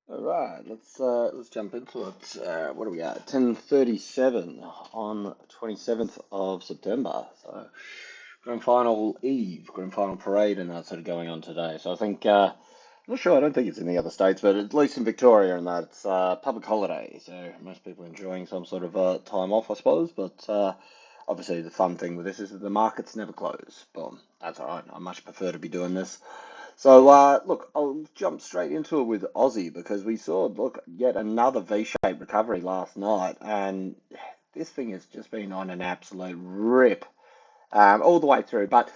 All right, let's jump into it. What do we got? 10:37 on 27th of September. So grand final eve, grand final parade, and that's sort of going on today. So I think I'm not sure. I don't think it's in the other states, but at least in Victoria, and that it's public holiday. So most people enjoying some sort of time off, I suppose. But obviously, the fun thing with this is that the markets never close. Boom, that's all right. I much prefer to be doing this. So, look, I'll jump straight into it with Aussie because we saw, look, yet another V-shaped recovery last night, and this thing has just been on an absolute rip all the way through. But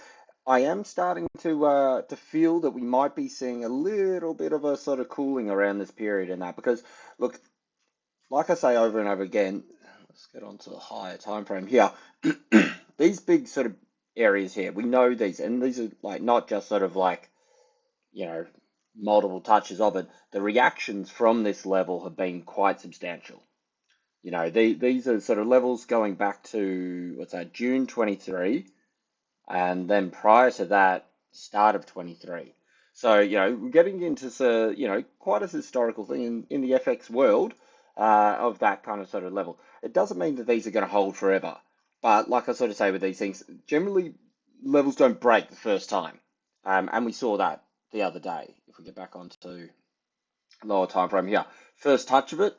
I am starting to feel that we might be seeing a little bit of a sort of cooling around this period and that because, look, like I say over and over again, let's get on to the higher time frame here. These big sort of areas here, we know these, and these are like not just sort of like you know, multiple touches of it, the reactions from this level have been quite substantial. These are sort of levels going back to, what's that, June 23, and then prior to that, start of 23. So, we're getting into, quite a historical thing in the FX world of that kind of sort of level. It doesn't mean that these are going to hold forever. But like I sort of say with these things, generally levels don't break the first time. And we saw that the other day. If we get back onto lower time frame here, first touch of it,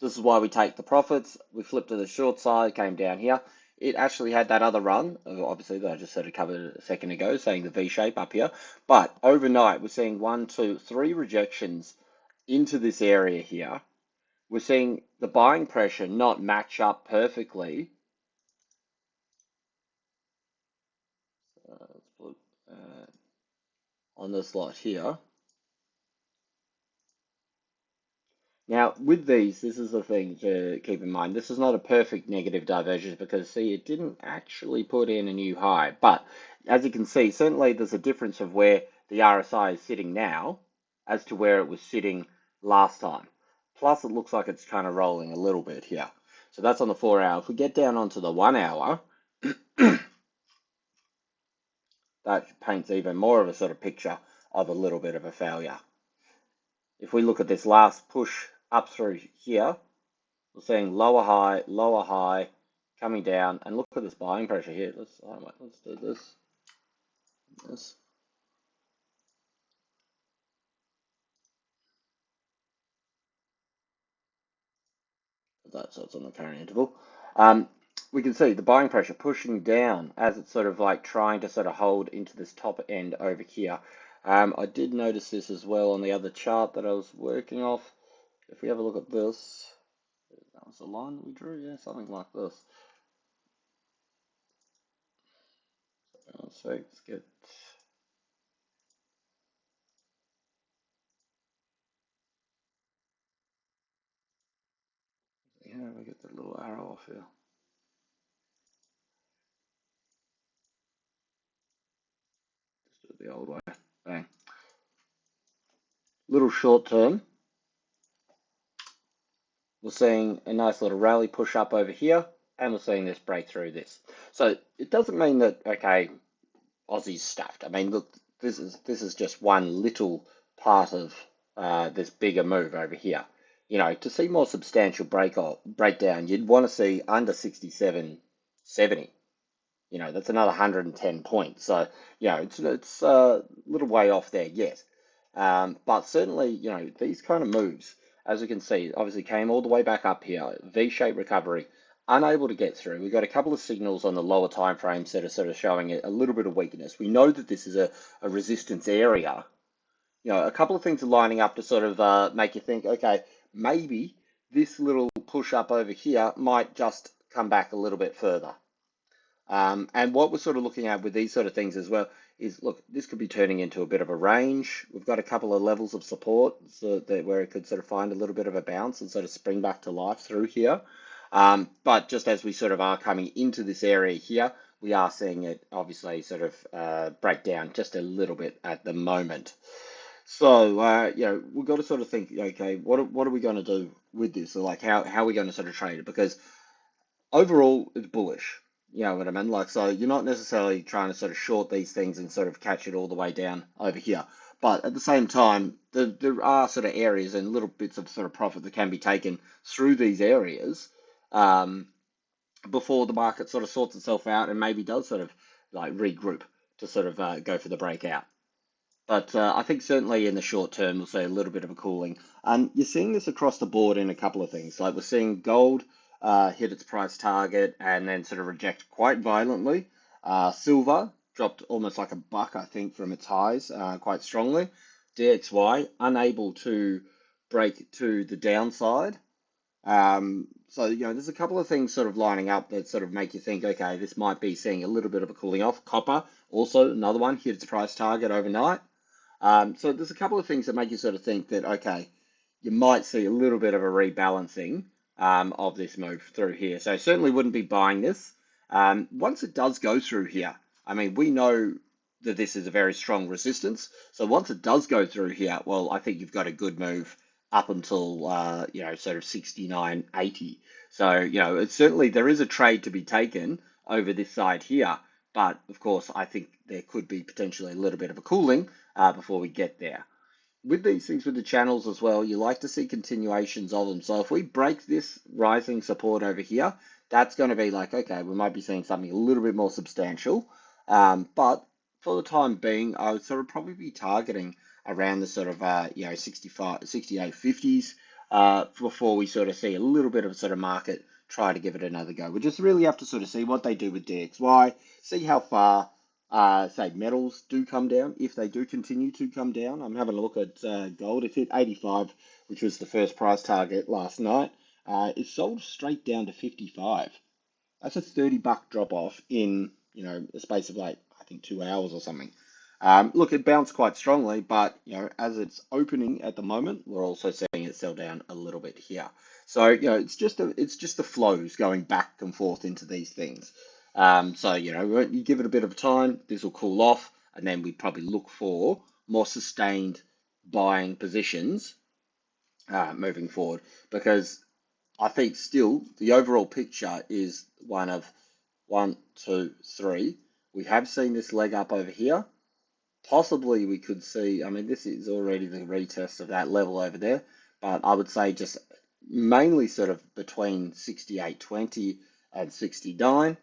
this is why we take the profits. We flipped to the short side, came down here. It actually had that other run, obviously, that I just sort of covered a second ago, saying the V shape up here. But overnight, we're seeing one, two, three rejections into this area here. We're seeing the buying pressure not match up perfectly. Let's put on this lot here. Now, with these, this is the thing to keep in mind. This is not a perfect negative divergence because, see, it didn't actually put in a new high. But as you can see, certainly there's a difference of where the RSI is sitting now as to where it was sitting last time. Plus, it looks like it's kind of rolling a little bit here. So that's on the 4 hour. If we get down onto the 1 hour, that paints even more of a sort of picture of a little bit of a failure. If we look at this last push up through here, we're seeing lower high, coming down, and look at this buying pressure here. Let's do this. This. So it's on the current interval. We can see the buying pressure pushing down as it's sort of like trying to sort of hold into this top end over here. I did notice this as well on the other chart that I was working off. If we have a look at this, that was the line that we drew, yeah, something like this. So let's get. Yeah, we get the little arrow off here. Just do it the old way. Bang. Little short term. We're seeing a nice little rally push up over here, and we're seeing this break through this. So it doesn't mean that, okay, Aussie's stuffed. I mean, look, this is just one little part of this bigger move over here. To see more substantial breakdown, you'd want to see under 67.70. That's another 110 points. So, it's a little way off there, yes. But certainly, these kind of moves, as you can see, obviously came all the way back up here, V-shaped recovery, unable to get through. We've got a couple of signals on the lower time frames that are sort of showing a little bit of weakness. We know that this is a resistance area. A couple of things are lining up to sort of make you think, okay, maybe this little push up over here might just come back a little bit further. And what we're sort of looking at with these sort of things as well is, look, this could be turning into a bit of a range. We've got a couple of levels of support so that where it could sort of find a little bit of a bounce and sort of spring back to life through here. But just as we sort of are coming into this area here, we are seeing it obviously sort of break down just a little bit at the moment. So, we've got to sort of think, okay, what are we going to do with this? So, like, how are we going to sort of trade it? Because overall, it's bullish. You know what I mean? Like, so you're not necessarily trying to sort of short these things and sort of catch it all the way down over here. But at the same time, there are sort of areas and little bits of sort of profit that can be taken through these areas um, before the market sort of sorts itself out and maybe does sort of like regroup to sort of go for the breakout. But I think certainly in the short term, we'll see a little bit of a cooling. And you're seeing this across the board in a couple of things. Like we're seeing gold hit its price target and then sort of reject quite violently. Silver dropped almost like a buck, I think, from its highs quite strongly. DXY unable to break to the downside. So, there's a couple of things sort of lining up that sort of make you think, okay, this might be seeing a little bit of a cooling off. Copper, also another one, hit its price target overnight. So there's a couple of things that make you sort of think that, okay, you might see a little bit of a rebalancing of this move through here. So certainly wouldn't be buying this. Once it does go through here, I mean, we know that this is a very strong resistance. So once it does go through here, well, I think you've got a good move up until, sort of 69.80. So, it's certainly there is a trade to be taken over this side here. But of course, I think there could be potentially a little bit of a cooling before we get there. With these things with the channels as well, you like to see continuations of them. So if we break this rising support over here, that's going to be like, okay, we might be seeing something a little bit more substantial. But for the time being, I would sort of probably be targeting around the sort of, 65, 68.50s before we sort of see a little bit of sort of market try to give it another go. We just really have to sort of see what they do with DXY, see how far say metals do come down, if they do continue to come down. I'm having a look at gold. It hit 85, which was the first price target last night. It sold straight down to 55. That's a $30 drop off in, a space of like, I think 2 hours or something. Look, it bounced quite strongly, but as it's opening at the moment, we're also seeing it sell down a little bit here. So it's just the flows going back and forth into these things. So you give it a bit of time, this will cool off, and then we probably look for more sustained buying positions moving forward, because I think still the overall picture is one of 1, 2, 3. We have seen this leg up over here. Possibly we could see, I mean, this is already the retest of that level over there, but I would say just mainly sort of between 68.20 and 69,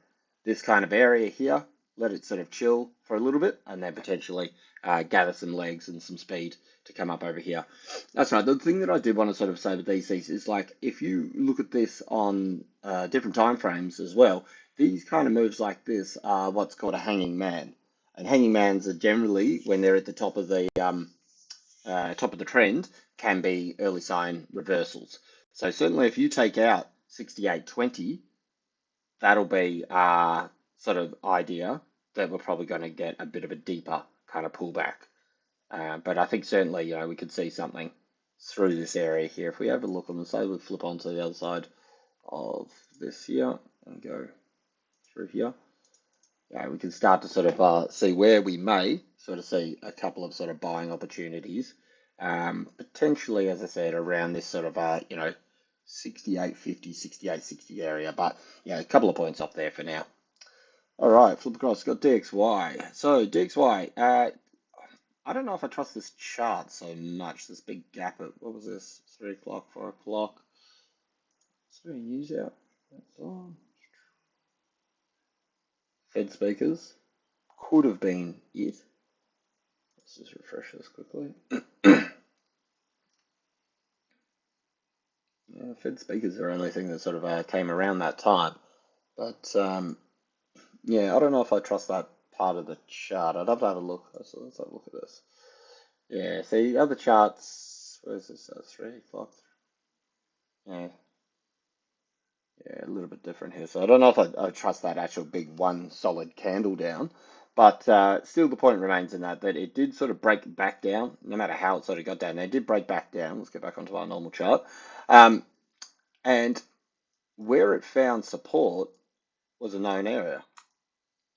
this kind of area here, let it sort of chill for a little bit and then potentially gather some legs and some speed to come up over here. That's right. The thing that I did want to sort of say with these things is like, if you look at this on different time frames as well, these kind of moves like this are what's called a hanging man. And hanging mans are generally, when they're at the top of the trend, can be early sign reversals. So certainly, if you take out 68.20, that'll be sort of idea that we're probably going to get a bit of a deeper kind of pullback. But I think certainly, we could see something through this area here. If we have a look on the side, we flip onto the other side of this here and go through here. We can start to sort of see where we may sort of see a couple of sort of buying opportunities, potentially, as I said, around this sort of, 68.50, 68.60 area, but, a couple of points off there for now. All right, flip across, got DXY. So DXY, I don't know if I trust this chart so much, this big gap at, what was this, 3 o'clock, 4 o'clock. Is there a news out? That's on. Fed speakers. Could have been it. Let's just refresh this quickly. Fed speakers are the only thing that sort of came around that time. But I don't know if I trust that part of the chart. I'd have to have a look. So let's have a look at this. Yeah, see, other charts, where's this? 3 o'clock. Yeah. Yeah, a little bit different here. So I don't know if I trust that actual big one solid candle down. But still, the point remains in that it did sort of break back down, no matter how it sort of got down there. It did break back down. Let's get back onto our normal chart. And where it found support was a known area.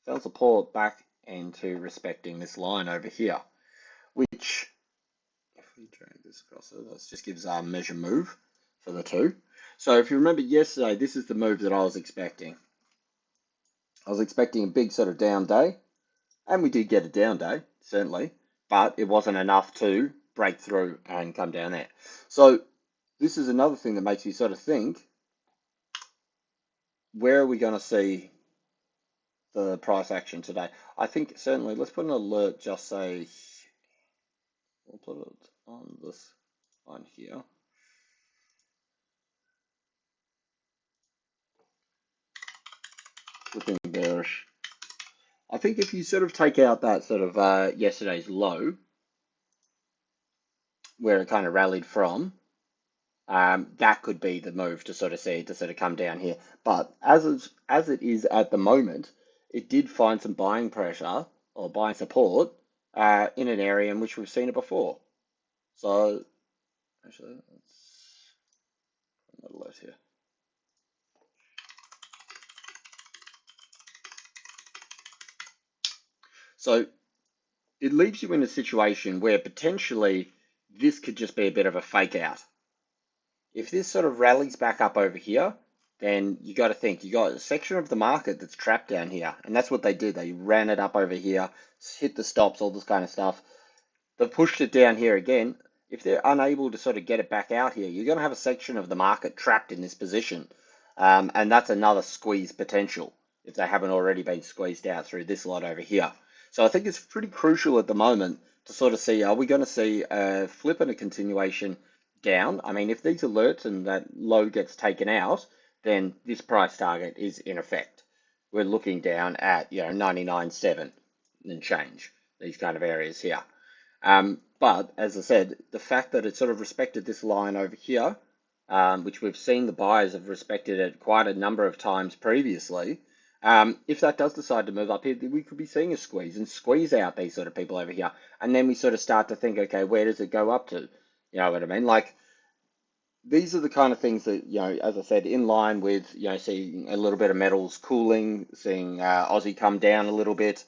Found support back into respecting this line over here, which, if we drag this across, this just gives our measure move for the two. So if you remember yesterday, this is the move that I was expecting. I was expecting a big sort of down day, and we did get a down day, certainly. but it wasn't enough to break through and come down there. So this is another thing that makes you sort of think, where are we going to see the price action today? I think certainly, let's put an alert, just say, we'll put it on this one here. Flipping bearish. I think if you sort of take out that sort of yesterday's low, where it kind of rallied from, that could be the move to sort of see it to sort of come down here. But as it is at the moment, it did find some buying pressure or buying support in an area in which we've seen it before. So actually, let's put an alert here. So it leaves you in a situation where potentially this could just be a bit of a fake out. If this sort of rallies back up over here, then you got to think you got a section of the market that's trapped down here, and that's what they did. They ran it up over here, hit the stops, all this kind of stuff. They've pushed it down here again. If they're unable to sort of get it back out here, you're going to have a section of the market trapped in this position, and that's another squeeze potential if they haven't already been squeezed out through this lot over here. So I think it's pretty crucial at the moment to sort of see, are we going to see a flip and a continuation down? I mean, if these alerts and that low gets taken out, then this price target is in effect. We're looking down at 99.7 and change, these kind of areas here. But as I said, the fact that it sort of respected this line over here, which we've seen the buyers have respected it quite a number of times previously, if that does decide to move up here, we could be seeing a squeeze and squeeze out these sort of people over here. And then we sort of start to think, okay, where does it go up to? You know what I mean? Like, these are the kind of things that, as I said, in line with, seeing a little bit of metals cooling, seeing Aussie come down a little bit.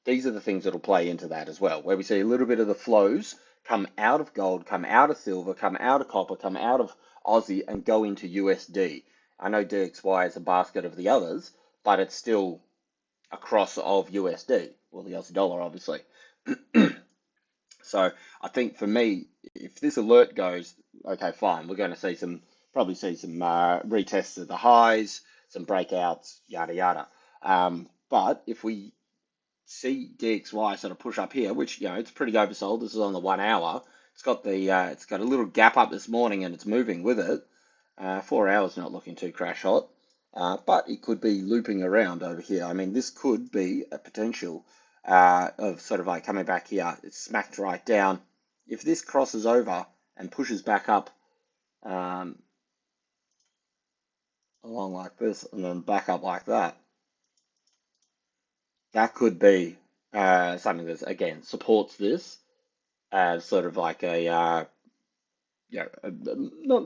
These are the things that'll play into that as well, where we see a little bit of the flows come out of gold, come out of silver, come out of copper, come out of Aussie and go into USD. I know DXY is a basket of the others, but it's still a cross of USD, well, the Aussie dollar, obviously. So I think for me, if this alert goes, okay, fine, we're going to probably see some retests of the highs, some breakouts, yada yada. But if we see DXY sort of push up here, which it's pretty oversold. This is on the 1 hour. It's got a little gap up this morning and it's moving with it. 4 hours not looking too crash hot, but it could be looping around over here. I mean, this could be a potential of sort of like coming back here. It's smacked right down. If this crosses over and pushes back up along like this and then back up like that, that could be something that, again, supports this as sort of like not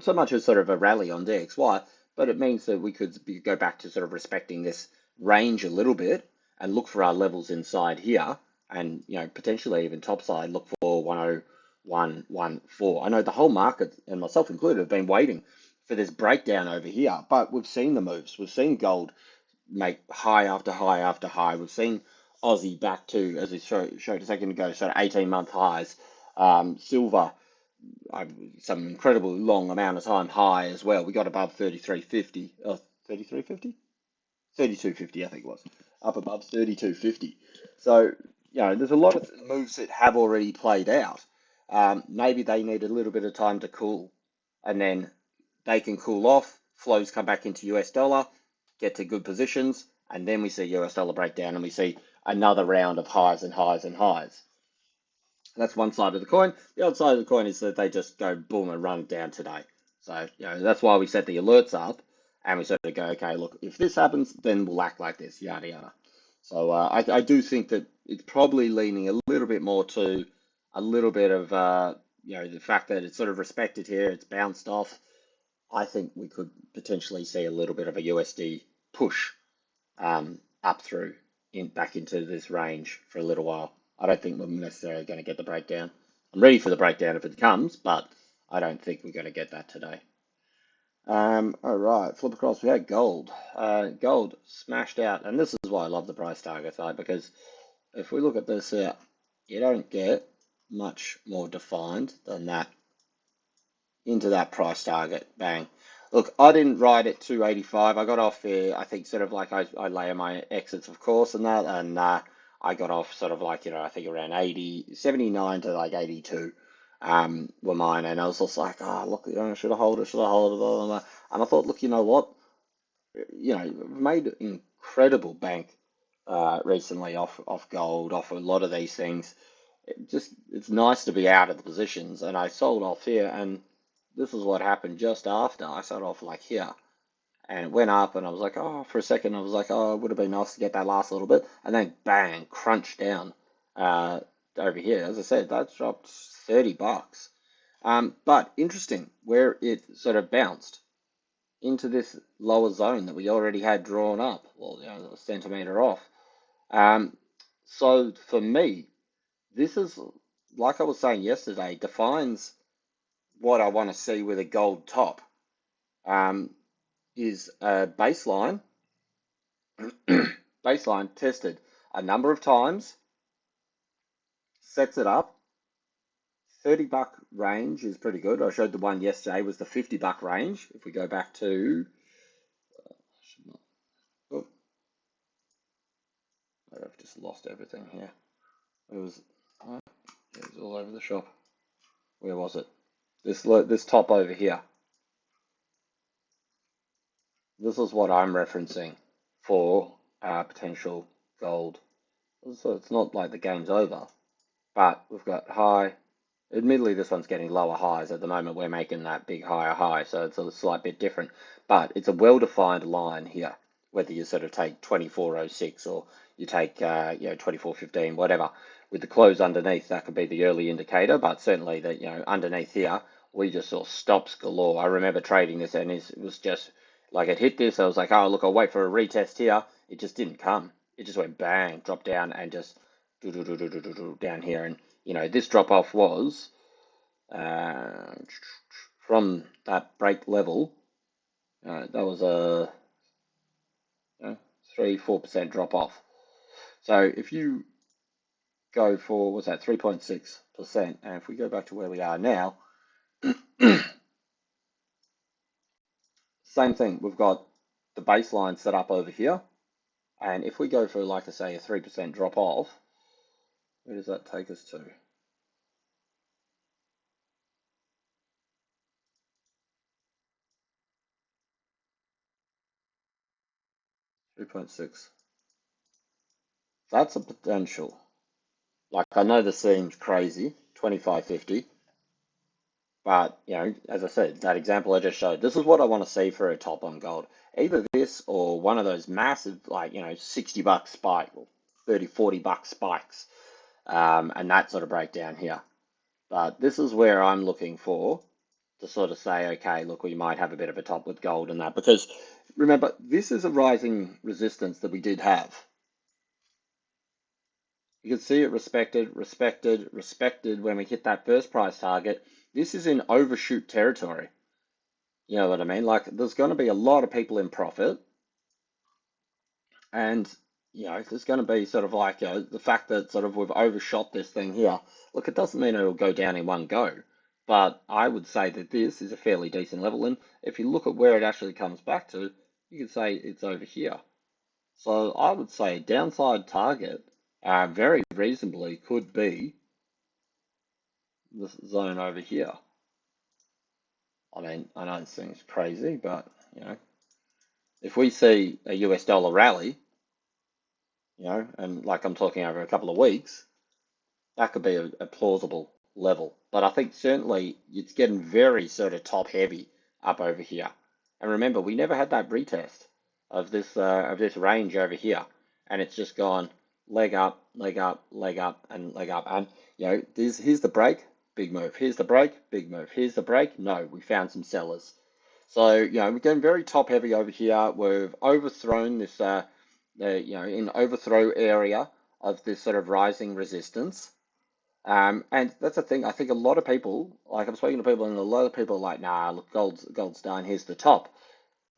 so much as sort of a rally on DXY, but it means that we could go back to sort of respecting this range a little bit and look for our levels inside here, and potentially even topside look for 10114. I know the whole market, and myself included, have been waiting for this breakdown over here, but we've seen the moves. We've seen gold make high after high after high. We've seen Aussie back to, as we showed a second ago, sort of 18-month highs. Silver, some incredible long amount of time high as well. We got above 33.50. 33.50? 32.50, I think it was. Up above 32.50. So, there's a lot of moves that have already played out. Maybe they need a little bit of time to cool, and then they can cool off, flows come back into US dollar, get to good positions, and then we see US dollar breakdown and we see another round of highs and highs and highs. That's one side of the coin. The other side of the coin is that they just go boom and run down today. So, that's why we set the alerts up and we sort of go, okay, look, if this happens, then we'll act like this, yada, yada. So I do think that it's probably leaning a little bit more to a little bit of, the fact that it's sort of respected here, it's bounced off. I think we could potentially see a little bit of a USD push up through back into this range for a little while. I don't think we're necessarily going to get the breakdown. I'm ready for the breakdown if it comes, but I don't think we're going to get that today. All right, flip across. We had gold. Gold smashed out, and this is why I love the price targets, right? Because if we look at this here, you don't get much more defined than that into that price target. Bang. Look, I didn't ride at 285. I got off there, I think, sort of like I layer my exits, of course, and that, and I got off sort of like, I think around 79 to like 82 were mine. And I was just like, oh, look, should I hold it? Should I hold it? Blah, blah, blah. And I thought, look, you know what? We've made incredible bank recently off gold, off a lot of these things. It's nice to be out of the positions, and I sold off here, and this is what happened just after. I sold off like here, and it went up, and I was like, oh, for a second, I was like, oh, it would have been nice to get that last little bit, and then bang, crunch down uh, over here. As I said, that's dropped 30 bucks. But interesting where it sort of bounced into this lower zone that we already had drawn up, well, a centimeter off. Um, so for me, this is, like I was saying yesterday, defines what I want to see with a gold top. Is a baseline, baseline tested a number of times, sets it up. 30 buck range is pretty good. I showed the one yesterday was the 50 buck range. If we go back to, oh, I've just lost everything here. It was, it was all over the shop. Where was it? This top over here. This is what I'm referencing for potential gold. So it's not like the game's over, but we've got high. Admittedly, this one's getting lower highs. At the moment, we're making that big higher high, so it's a slight bit different. But it's a well-defined line here, whether you sort of take 24.06 or you take 24.15, whatever. With the close underneath, that could be the early indicator, but certainly that underneath here, we just saw stops galore. I remember trading this, and it was just like it hit this. I was like, oh look, I'll wait for a retest here. It just didn't come. It just went bang, dropped down, and just down here. And this drop off was uh, from that break level. That was a 3-4% drop off. So if you go for, what's that, 3.6%, and if we go back to where we are now, same thing. We've got the baseline set up over here, and if we go for, like I say, a 3% drop off, where does that take us to? 3.6. That's a potential. Like, I know this seems crazy, 25.50, but, as I said, that example I just showed, this is what I want to see for a top on gold. Either this or one of those massive, like, 60 buck spike or 30, 40 buck spikes, and that sort of breakdown here. But this is where I'm looking for to sort of say, okay, look, we might have a bit of a top with gold and that, because remember, this is a rising resistance that we did have. You can see it respected, respected, respected when we hit that first price target. This is in overshoot territory. You know what I mean? Like, there's going to be a lot of people in profit, and there's going to be sort of like the fact that sort of we've overshot this thing here. Look, it doesn't mean it'll go down in one go, but I would say that this is a fairly decent level. And if you look at where it actually comes back to, you can say it's over here. So I would say a downside target, very reasonably, could be this zone over here. I mean, I know it seems crazy, but if we see a US dollar rally, and like I'm talking over a couple of weeks, that could be a plausible level. But I think certainly it's getting very sort of top heavy up over here. And remember, we never had that retest of this range over here, and it's just gone leg up, leg up, leg up, and leg up. And here's the break, big move. Here's the break, big move. Here's the break. No, we found some sellers. So we're getting very top heavy over here. We've overthrown this, in overthrow area of this sort of rising resistance. And that's the thing. I think a lot of people, like I'm speaking to people, and a lot of people are like, nah, look, gold's done. Here's the top.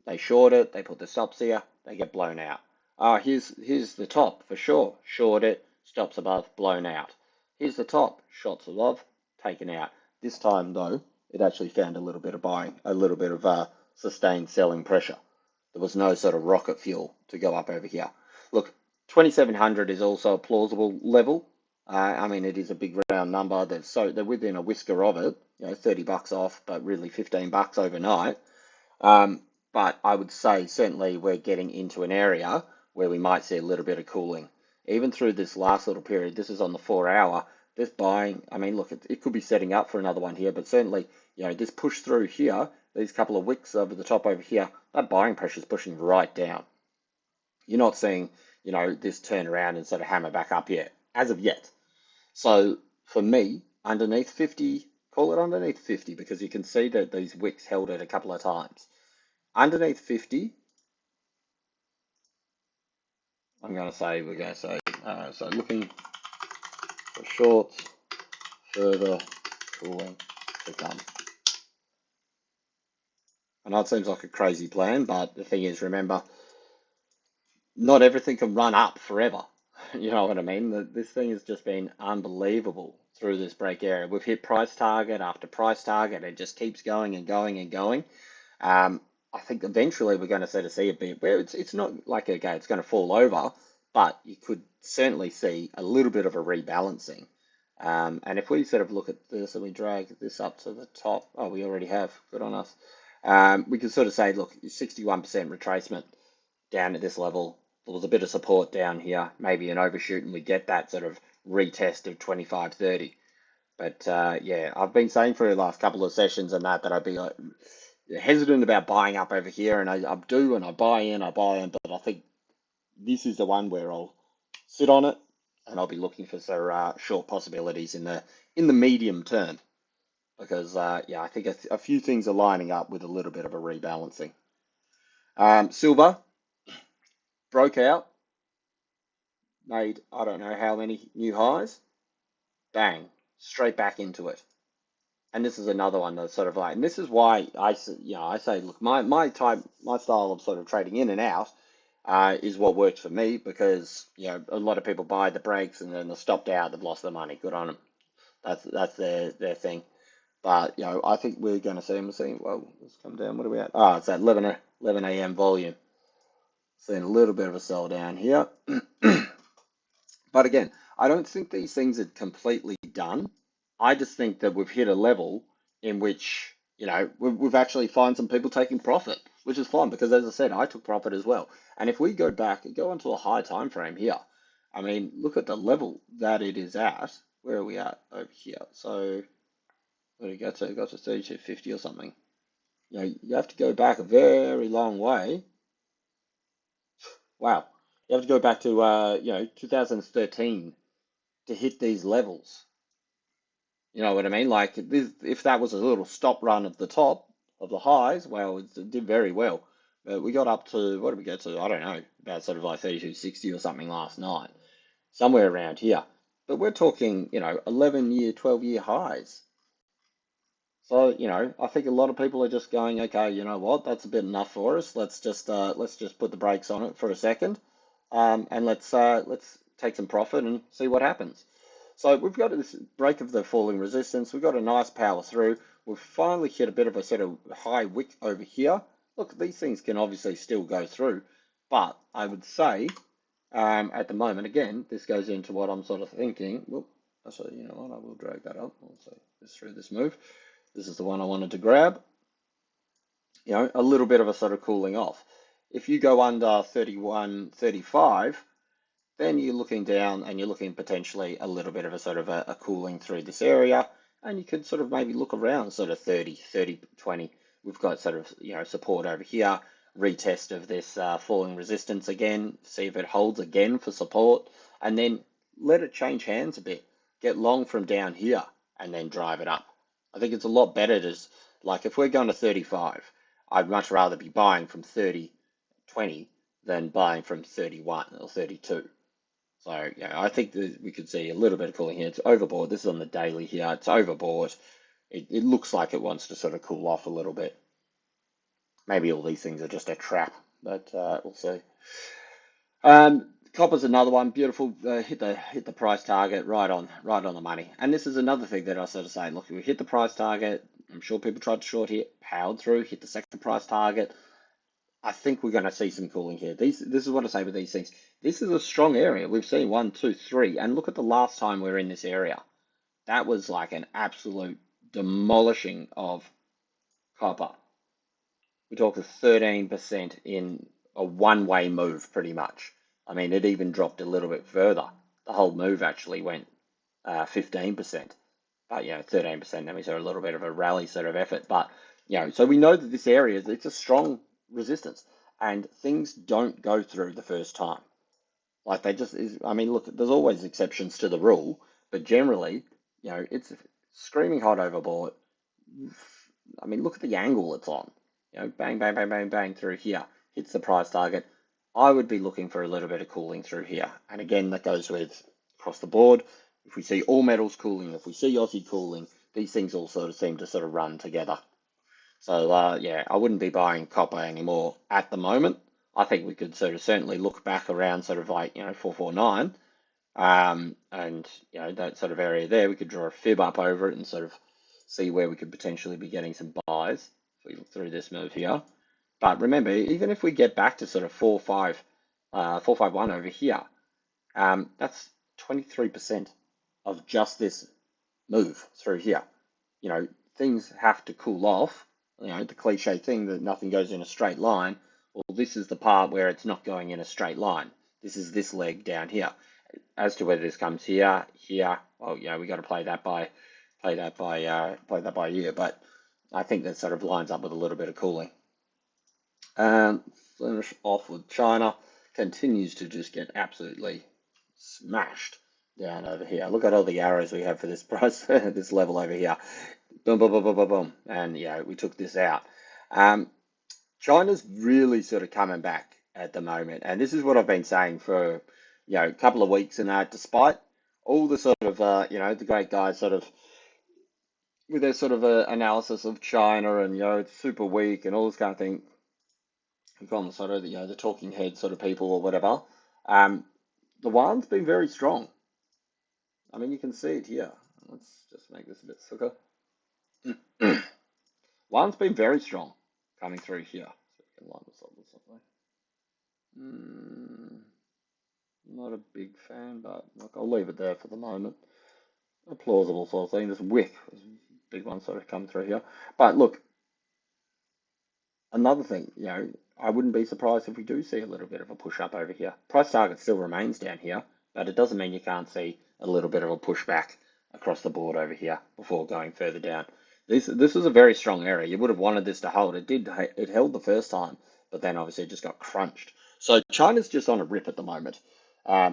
They short it. They put the stops here. They get blown out. Here's the top for sure. Short it. Stops above, blown out. Here's the top, shots of love, taken out. This time though, it actually found a little bit of buying, a little bit of sustained selling pressure. There was no sort of rocket fuel to go up over here. Look, 2700 is also a plausible level. I mean, it is a big round number. They're within a whisker of it, 30 bucks off, but really 15 bucks overnight. Um, but I would say certainly we're getting into an area where we might see a little bit of cooling. Even through this last little period, this is on the 4 hour, this buying, I mean, look, it could be setting up for another one here, but certainly, this push through here, these couple of wicks over the top over here, that buying pressure is pushing right down. You're not seeing, this turn around and sort of hammer back up yet, as of yet. So for me, underneath 50, call it underneath 50, because you can see that these wicks held it a couple of times. Underneath 50, we're going to say, so looking for shorts, further cooling to come. I know it seems like a crazy plan, but the thing is, remember, not everything can run up forever. You know what I mean? This thing has just been unbelievable through this break area. We've hit price target after price target. It just keeps going and going and going. I think eventually we're going to sort of see a bit where it's not like, okay, it's going to fall over, but you could certainly see a little bit of a rebalancing. And if we sort of look at this and we drag this up to the top, oh, we already have, good on us. We can sort of say, look, 61% retracement down at this level. There was a bit of support down here, maybe an overshoot, and we get that sort of retest of 25.30. But yeah, I've been saying for the last couple of sessions and that I'd be hesitant about buying up over here, and I do, and I buy in, but I think this is the one where I'll sit on it, and I'll be looking for some short possibilities in the medium term, because yeah, I think a few things are lining up with a little bit of a rebalancing. Silver broke out, made I don't know how many new highs, bang, straight back into it. And this is another one that's sort of like, and this is why I say, look, my style of sort of trading in and out is what works for me, because a lot of people buy the breaks and then they're stopped out, they've lost their money. Good on them. That's their thing. But I think we're going to see them. Well, let's come down. What are we at? Oh, it's at 11 a.m. volume. Seeing a little bit of a sell down here. But again, I don't think these things are completely done. I just think that we've hit a level in which, we've actually found some people taking profit, which is fine, because as I said, I took profit as well. And if we go back and go onto a high time frame here, I mean, look at the level that it is at. Where are we at over here? So where did it go to? It got to 32.50 or something. You have to go back a very long way. Wow. You have to go back to 2013 to hit these levels. You know what I mean? Like this, if that was a little stop run at the top of the highs, well, it did very well. But we got up to, what did we get to? I don't know, about sort of like 32.60 or something last night, somewhere around here. But we're talking, 11-year, 12-year highs. So, I think a lot of people are just going, okay, you know what, that's a bit enough for us. Let's just put the brakes on it for a second, and let's take some profit and see what happens. So we've got this break of the falling resistance. We've got a nice power through. We've finally hit a bit of a sort of high wick over here. Look, these things can obviously still go through, but I would say at the moment, again, this goes into what I'm sort of thinking. Well, actually, you know what, I will drag that up. I'll say this through this move. This is the one I wanted to grab. A little bit of a sort of cooling off. If you go under 31.35, then you're looking down and you're looking potentially a little bit of a sort of a cooling through this area. And you could sort of maybe look around sort of 30.20. We've got sort of, support over here, retest of this falling resistance again, see if it holds again for support, and then let it change hands a bit. Get long from down here and then drive it up. I think it's a lot better to, like, if we're going to 35, I'd much rather be buying from 30.20 than buying from 31 or 32. So, yeah, I think that we could see a little bit of cooling here. It's overbought. This is on the daily here. It's overbought. It looks like it wants to sort of cool off a little bit. Maybe all these things are just a trap, but we'll see. Copper's another one, beautiful. Hit the price target right on the money. And this is another thing that I sort of say. Look, we hit the price target. I'm sure people tried to short here, powered through, hit the second price target. I think we're going to see some cooling here. This is what I say with these things. This is a strong area. We've seen one, two, three, and look at the last time we were in this area. That was like an absolute demolishing of copper. We talked a 13% in a one-way move, pretty much. I mean, it even dropped a little bit further. The whole move actually went 15%, but 13%. Then we saw a little bit of a rally sort of effort, but so we know that this area it's a strong resistance, and things don't go through the first time. Like they just is. I mean, look, there's always exceptions to the rule, but generally, it's screaming hot overbought. I mean, look at the angle it's on. Bang, bang, bang, bang, bang through here. Hits the price target. I would be looking for a little bit of cooling through here. And again, that goes with across the board. If we see all metals cooling, if we see Aussie cooling, these things all sort of seem to sort of run together. So yeah, I wouldn't be buying copper anymore at the moment. I think we could sort of certainly look back around sort of like 449, and that sort of area there. We could draw a fib up over it and sort of see where we could potentially be getting some buys if we look through this move here. But remember, even if we get back to sort of 451 over here, that's 23% of just this move through here. Things have to cool off. The cliche thing that nothing goes in a straight line. Well, this is the part where it's not going in a straight line. This is this leg down here. As to whether this comes here, well, we got to play that by ear. But I think that sort of lines up with a little bit of cooling. Finish off with China. Continues to just get absolutely smashed down over here. Look at all the arrows we have for this price, this level over here. Boom, boom, boom, boom, boom, boom. And we took this out. China's really sort of coming back at the moment. And this is what I've been saying for, a couple of weeks and that, despite all the sort of, the great guys sort of, with their sort of analysis of China and, it's super weak and all this kind of thing, from sort of, the talking head sort of people or whatever, the yuan's been very strong. I mean, you can see it here. Let's just make this a bit thicker. Yuan's been very strong coming through here. So we can line this up with something. Not a big fan, but look, I'll leave it there for the moment. A plausible sort of thing. This wick, big one sort of come through here. But look, another thing, I wouldn't be surprised if we do see a little bit of a push up over here. Price target still remains down here, but it doesn't mean you can't see a little bit of a pushback across the board over here before going further down. This is a very strong area. You would have wanted this to hold. It held the first time, but then obviously it just got crunched. So China's just on a rip at the moment.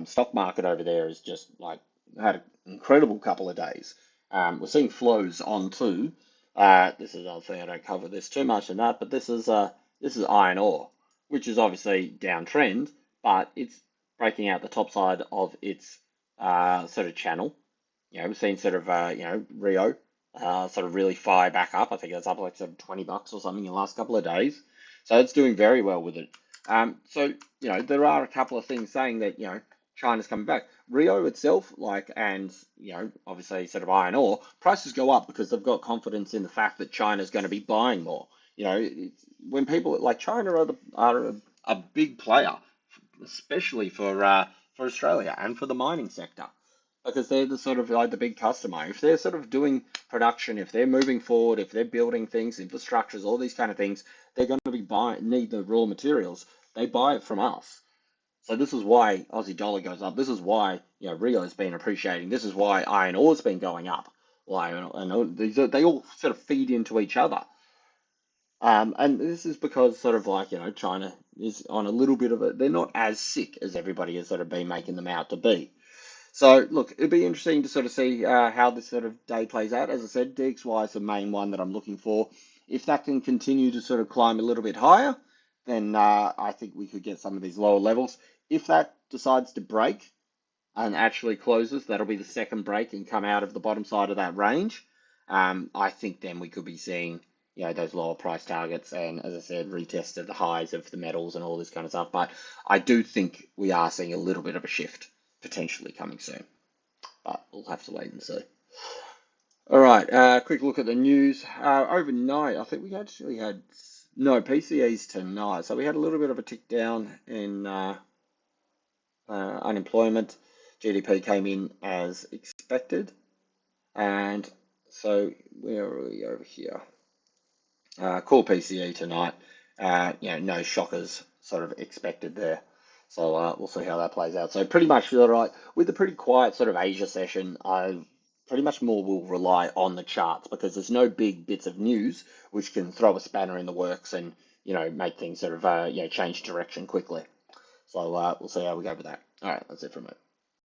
Stock market over there is just like had an incredible couple of days. We're seeing flows on too. This is obviously I don't cover this too much in that, but this is iron ore, which is obviously downtrend, but it's breaking out the top side of its sort of channel. We've seen sort of Rio sort of really fire back up. I think it's up like sort of $20 or something in the last couple of days. So it's doing very well with it. So there are a couple of things saying that China's coming back. Rio itself, and obviously sort of iron ore prices go up because they've got confidence in the fact that China's going to be buying more. When people like China are a big player, especially for Australia and for the mining sector, because they're the sort of like the big customer. If they're sort of doing production, if they're moving forward, if they're building things, infrastructures, all these kind of things, they're going to be need the raw materials. They buy it from us. So this is why Aussie dollar goes up. This is why Rio's been appreciating. This is why iron ore's been going up. And they all sort of feed into each other. And this is because sort of like China is on a little bit of a. They're not as sick as everybody has sort of been making them out to be. So look, it'd be interesting to sort of see how this sort of day plays out. As I said, DXY is the main one that I'm looking for. If that can continue to sort of climb a little bit higher, then I think we could get some of these lower levels. If that decides to break and actually closes, that'll be the second break and come out of the bottom side of that range. I think then we could be seeing, those lower price targets, and as I said, retested the highs of the metals and all this kind of stuff. But I do think we are seeing a little bit of a shift potentially coming soon, but we'll have to wait and see. All right, quick look at the news. Overnight, I think we actually had no PCEs tonight, so we had a little bit of a tick down in unemployment. GDP came in as expected, and so where are we over here? Core PCE tonight. No shockers sort of expected there. So we'll see how that plays out. So pretty much all right with the pretty quiet sort of Asia session. I pretty much more will rely on the charts because there's no big bits of news which can throw a spanner in the works and make things sort of change direction quickly. So we'll see how we go with that. All right, that's it from me.